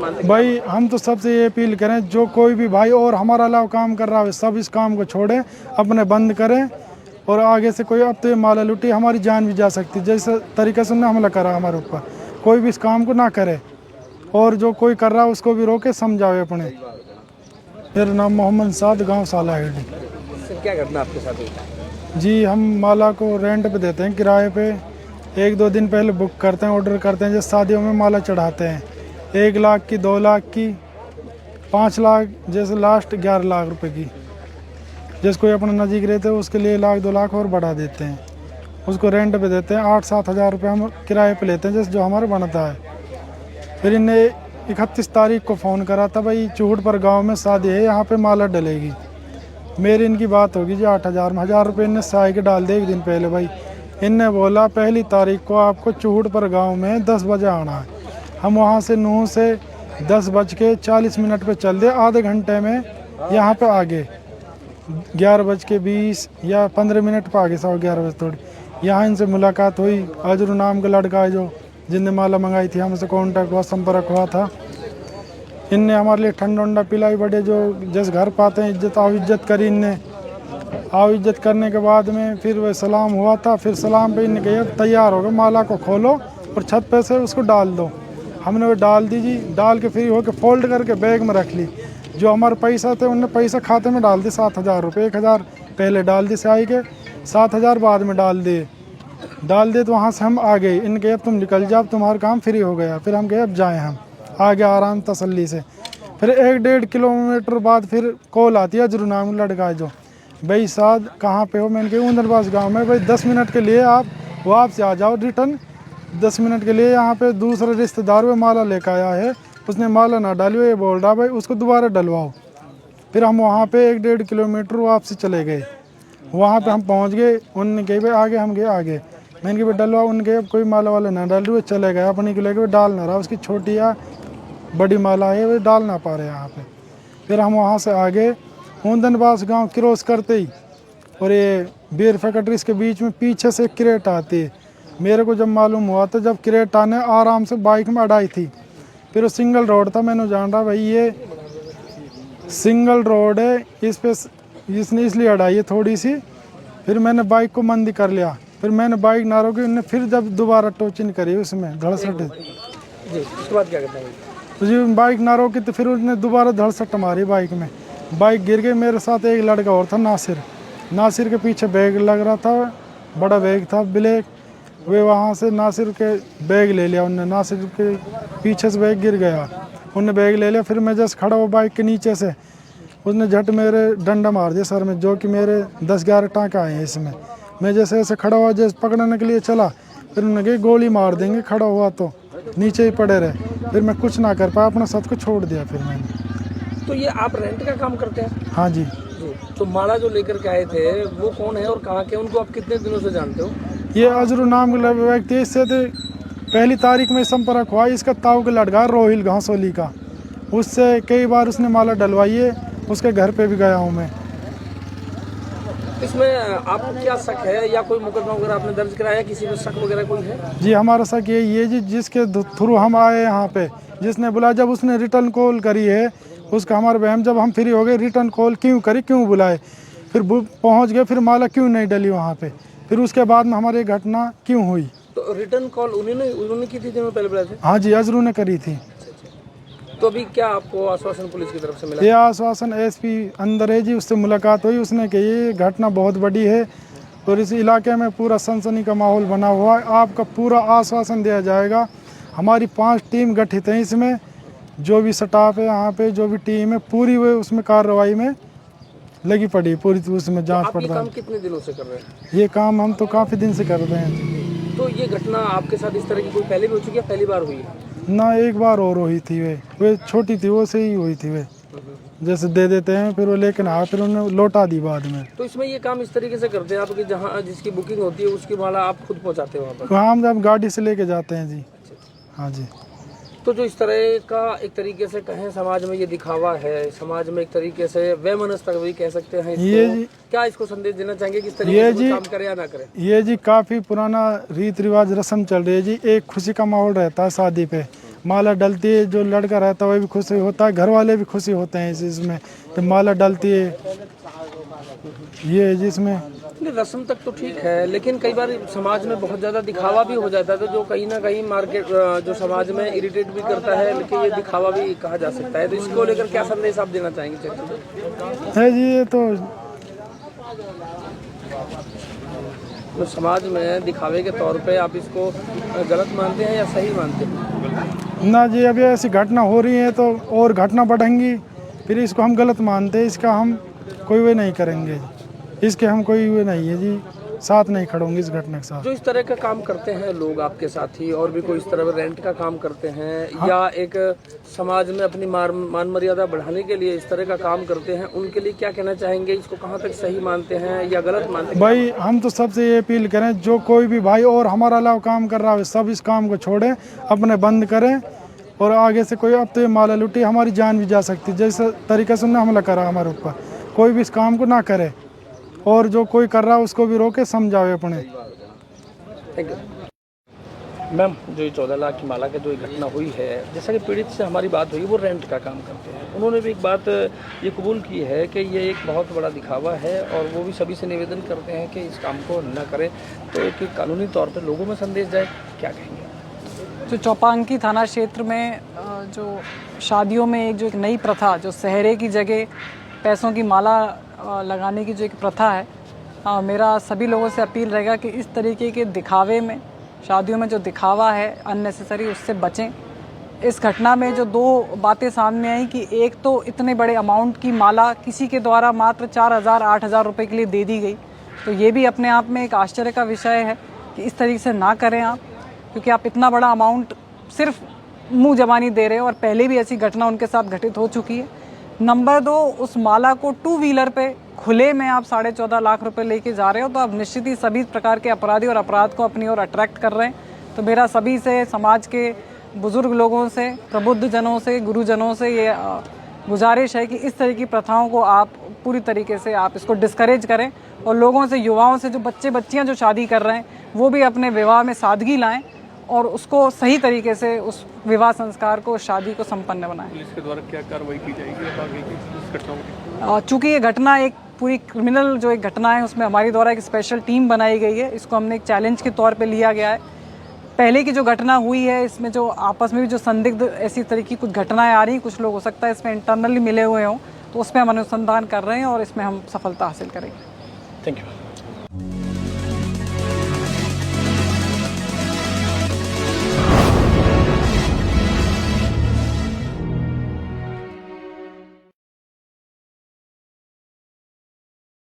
मानते हैं? भाई हम तो सबसे ये अपील करें, जो कोई भी भाई और हमारा अलावा काम कर रहा है सब इस काम को छोड़ें, अपने बंद करें। और आगे से कोई अब तो ये माला लुटी हमारी जान भी जा सकती है, जैसे तरीके से उन्होंने हमला करा हमारे ऊपर। कोई भी इस काम को ना करे और जो कोई कर रहा है उसको भी रोके, समझावे अपने। मेरा नाम मोहम्मद साद, गांव साला हेडी। सर क्या घटना आपके साथ हुई? जी हम माला को रेंट पे देते हैं, किराए पे। 1-2 दिन पहले बुक करते हैं, ऑर्डर करते हैं। जैसे शादियों में माला चढ़ाते हैं 1 लाख की, 2 लाख की, 5 लाख, जैसे लास्ट 11 लाख रुपए की। जैसे कोई अपना नज़दीक रहते हैं उसके लिए 1 लाख 2 लाख और बढ़ा देते हैं, उसको रेंट पे देते हैं। 8-7 हज़ार रुपये हम किराए पे लेते हैं, जैसे जो हमारा बनता है। फिर इन्हें 31 तारीख को फ़ोन करा था, भाई चूहड़ पर गांव में शादी है, यहाँ पे माला डलेगी। मेरी इनकी बात होगी जी 8,000 में, 1,000 रुपये इनने साई के डाल दिए 1 दिन पहले। भाई इनने बोला 1 तारीख को आपको चूहड़ पर गांव में 10 बजे आना है। हम वहाँ से नूह से 10:40 पे चल दिए, आधे घंटे में यहाँ पे आगे 11:20 या 15 पे आगे, 11:15 बजे थोड़ी। यहाँ इनसे मुलाकात हुई। अजरू नाम का लड़का है जो जिनने माला मंगाई थी, हमसे कॉन्टैक्ट हुआ, संपर्क हुआ था। इनने हमारे लिए ठंडा वंडा पिलाई, बड़े जो जिस घर पाते हैं इज्जत आओ इज्जत करी इनने। आओ इज्जत करने के बाद में फिर वह सलाम हुआ था। फिर सलाम पे इनने कहा तैयार हो गए, माला को खोलो और छत पे से उसको डाल दो। हमने वो डाल दी जी, डाल के फ्री होकर फोल्ड करके बैग में रख ली। जो हमारे पैसा थे उनने पैसा खाते में डाल दिए, 7,000 रुपये। 1,000 पहले डाल दी साई के, 7,000 बाद में डाल दिए। तो वहाँ से हम आ गए। इनके अब तुम निकल जाओ, तुम्हारा काम फ्री हो गया। फिर हम गए अब जाएँ, हम आगे आराम तसल्ली से। फिर 1-1.5 किलोमीटर बाद फिर कॉल आती है, अजरू नाम लड़का है जो, भाई साहब कहाँ पे हो? मैंने कहा ऊंदरबाज गांव में। भाई 10 मिनट के लिए आप वापस आ जाओ रिटर्न, 10 मिनट के लिए। यहाँ पे दूसरा रिश्तेदार वो माला लेकर आया है, उसने माला ना डाली, ये बोल रहा भाई उसको दोबारा डलवाओ। फिर हम वहाँ पे 1-1.5 किलोमीटर वापसी चले गए। वहाँ पे हम पहुँच गए, उनने कही भाई आगे, हम गए आगे। मैंने कहा भाई डलवा, उनके कोई माला वाले ना डाल रहे, चले गए अपनी को लेकर, डाल ना रहा। उसकी छोटी या बड़ी माला है, वो डाल ना पा रहे यहाँ पे। फिर हम वहाँ से आगे ऊंदनबास गांव क्रॉस करते ही, और ये बीर फैक्ट्री के बीच में पीछे से क्रेट आती है। मेरे को जब मालूम हुआ तो जब क्रेट आने आराम से बाइक में अड़ाई थी। फिर वो सिंगल रोड था, मैंने जान रहा भाई ये सिंगल रोड है, इस पे इसने इसलिए अड़ाई है थोड़ी सी। फिर मैंने बाइक को मंदी कर लिया। फिर मैंने बाइक ना रोकी, उन्होंने फिर जब दोबारा टोचिंग करी उसमें धड़सट। जी उसके बाद क्या करना है? तो जी बाइक ना रोकी तो फिर उसने दोबारा धड़सट मारी बाइक में। बाइक गिर गई। मेरे साथ एक लड़का और था, नासिर के पीछे बैग लग रहा था, बड़ा बैग था ब्लैक। वे वहाँ से नासिर के बैग ले लिया उनने, नासिर के पीछे से बैग गिर गया, उनने बैग ले लिया। फिर मैं जैसे खड़ा हुआ बाइक के नीचे से, उसने झट मेरे डंडा मार दिया सर में, जो कि मेरे 10-11 टाँके आए हैं इसमें। मैं जैसे ऐसे खड़ा हुआ, जैसे पकड़ने के लिए चला, फिर उन्होंने कहा गोली मार देंगे, खड़ा हुआ तो नीचे ही पड़े रहे। फिर मैं कुछ ना कर पाया, अपना साथ को छोड़ दिया फिर मैंने। तो ये आप रेंट का काम करते हैं? हाँ जी। तो माला जो लेकर के आए थे वो कौन है और कहाँ के, उनको आप कितने दिनों से जानते हो? ये अजरू नाम का व्यक्ति, इससे तो 1 तारीख में संपर्क हुआ। इसका ताऊ का लड़का रोहिल घासोली का, उससे कई बार उसने माला डलवाई है, उसके घर पे भी गया हूँ मैं। इसमें आपको क्या शक है या कोई मुकदमा वगैरह आपने दर्ज कराया, किसी में शक वगैरह कोई है? जी हमारा शक ये जी, जिसके थ्रू हम आए यहाँ पे, जिसने बुलाया, जब उसने रिटर्न कॉल करी है उसका हमारे बहन, जब हम फ्री हो गए रिटर्न कॉल क्यों करी, क्यों बुलाए, फिर पहुँच गए, फिर माला क्यों नहीं डली वहाँ पे, फिर उसके बाद में हमारी घटना क्यों हुई। तो रिटर्न कॉल उन्होंने की थी दिनों पहले बुलाए थे? हाँ जी, अजरू ने करी थी। तो अभी क्या आपको आश्वासन पुलिस की तरफ से मिला? ये आश्वासन एसपी अंदर है जी, उससे मुलाकात हुई, उसने कही ये घटना बहुत बड़ी है और इस इलाके में पूरा सनसनी का माहौल बना हुआ है, आपका पूरा आश्वासन दिया जाएगा। हमारी 5 टीम गठित हैं इसमें, जो भी स्टाफ है यहाँ पे, जो भी टीम है पूरी वो उसमें कार्रवाई में लगी पड़ी, पूरी उसमें जाँच पड़ताल। काम कितने दिनों से कर रहे हैं? ये काम हम तो काफ़ी दिन से कर रहे हैं। तो ये घटना आपके साथ इस तरह की कोई पहले भी हो चुकी है, पहली बार हुई है? ना, एक बार और हुई थी, वे छोटी थी, वो से ही हुई थी। वे जैसे दे देते हैं फिर वो लेकिन फिर उन्होंने लौटा दी बाद में। तो इसमें ये काम इस तरीके से करते हैं आप कि जहाँ जिसकी बुकिंग होती है उसकी माला आप खुद पहुँचाते हैं वहाँ पर? वहाँ हम जब गाड़ी से लेके जाते हैं जी। हाँ जी। तो जो इस तरह का एक तरीके से कहें समाज में ये दिखावा है, समाज में एक तरीके से वैमनस्य भी कह सकते हैं इसको, ये जी, क्या इसको संदेश देना चाहेंगे किस तरीके से काम करे या ना करे? ये जी काफ़ी पुराना रीत रिवाज रस्म चल रही है जी। एक खुशी का माहौल रहता है शादी पे, माला डलती है, जो लड़का रहता है वह भी खुशी होता है, घर वाले भी खुशी होते हैं इस चीज़ में जब माला डलती है। ये है जिसमें नहीं, रस्म तक तो ठीक है, लेकिन कई बार समाज में बहुत ज़्यादा दिखावा भी हो जाता है, तो जो कहीं ना कहीं मार्केट जो समाज में इरिटेट भी करता है, लेकिन ये दिखावा भी कहा जा सकता है। तो इसको लेकर क्या संदेश आप देना चाहेंगे? है जी, ये तो समाज में दिखावे के तौर पे आप इसको गलत मानते हैं या सही मानते हैं? ना जी, अभी ऐसी घटना हो रही है तो और घटना बढ़ेंगी, फिर इसको हम गलत मानते हैं, इसका हम कोई वे नहीं करेंगे, इसके हम कोई वे नहीं है जी, साथ नहीं खड़ोंगे इस घटना के साथ। जो इस तरह का काम करते हैं लोग आपके साथी, और भी कोई इस तरह रेंट का काम करते हैं, हाँ। या एक समाज में अपनी मान मर्यादा बढ़ाने के लिए इस तरह का काम करते हैं, उनके लिए क्या कहना चाहेंगे? इसको कहाँ तक सही मानते हैं या गलत मानते हैं? भाई हम तो सबसे ये अपील करें, जो कोई भी भाई और हमारा अलावा काम कर रहा है सब इस काम को छोड़ें, अपने बंद करें, और आगे से कोई अब तो ये माला लुटी हमारी जान भी जा सकती है, जैसे तरीके से उन्होंने हमला करा हमारे ऊपर, कोई भी इस काम को ना करे, और जो कोई कर रहा है उसको भी रोके, समझावे अपने। Thank you ma'am. जो ये 14 लाख की माला की जो घटना हुई है, जैसा कि पीड़ित से हमारी बात हुई, वो रेंट का काम करते हैं, उन्होंने भी एक बात ये कबूल की है कि ये एक बहुत बड़ा दिखावा है, और वो भी सभी से निवेदन करते हैं कि इस काम को न करें। तो एक कानूनी तौर पर लोगों में संदेश जाए, क्या कहेंगे? जो चौपांकी थाना क्षेत्र में जो शादियों में एक नई प्रथा, जो सहरे की जगह पैसों की माला लगाने की जो एक प्रथा है, मेरा सभी लोगों से अपील रहेगा कि इस तरीके के दिखावे में, शादियों में जो दिखावा है अननेसेसरी, उससे बचें। इस घटना में जो 2 बातें सामने आई कि एक तो इतने बड़े अमाउंट की माला किसी के द्वारा मात्र 4,000-8,000 रुपये के लिए दे दी गई, तो ये भी अपने आप में एक आश्चर्य का विषय है कि इस तरीके से ना करें आप, क्योंकि आप इतना बड़ा अमाउंट सिर्फ मुंह जबानी दे रहे हो, और पहले भी ऐसी घटना उनके साथ घटित हो चुकी है। नंबर 2, उस माला को 2 व्हीलर पे खुले में आप 14.5 लाख रुपए लेके जा रहे हो, तो आप निश्चित ही सभी प्रकार के अपराधी और अपराध को अपनी ओर अट्रैक्ट कर रहे हैं। तो मेरा सभी से, समाज के बुजुर्ग लोगों से, प्रबुद्ध जनों से, गुरुजनों से ये गुजारिश है कि इस तरह की प्रथाओं को आप पूरी तरीके से आप इसको डिस्करेज करें, और लोगों से, युवाओं से, जो बच्चे बच्चियां जो शादी कर रहे हैं, वो भी अपने विवाह में सादगी लाएं और उसको सही तरीके से, उस विवाह संस्कार को, शादी को संपन्न बनाएं। पुलिस के द्वारा क्या कार्रवाई की जाएगी अब आगे की इस घटना में? चूँकि ये घटना एक पूरी क्रिमिनल जो एक घटना है, उसमें हमारी द्वारा एक स्पेशल टीम बनाई गई है, इसको हमने एक चैलेंज के तौर पे लिया गया है। पहले की जो घटना हुई है, इसमें जो आपस में भी जो संदिग्ध ऐसी तरह की कुछ घटनाएं आ रही, कुछ लोग हो सकता है इसमें इंटरनली मिले हुए हों, तो उस पर हम अनुसंधान कर रहे हैं और इसमें हम सफलता हासिल करेंगे। Thank you.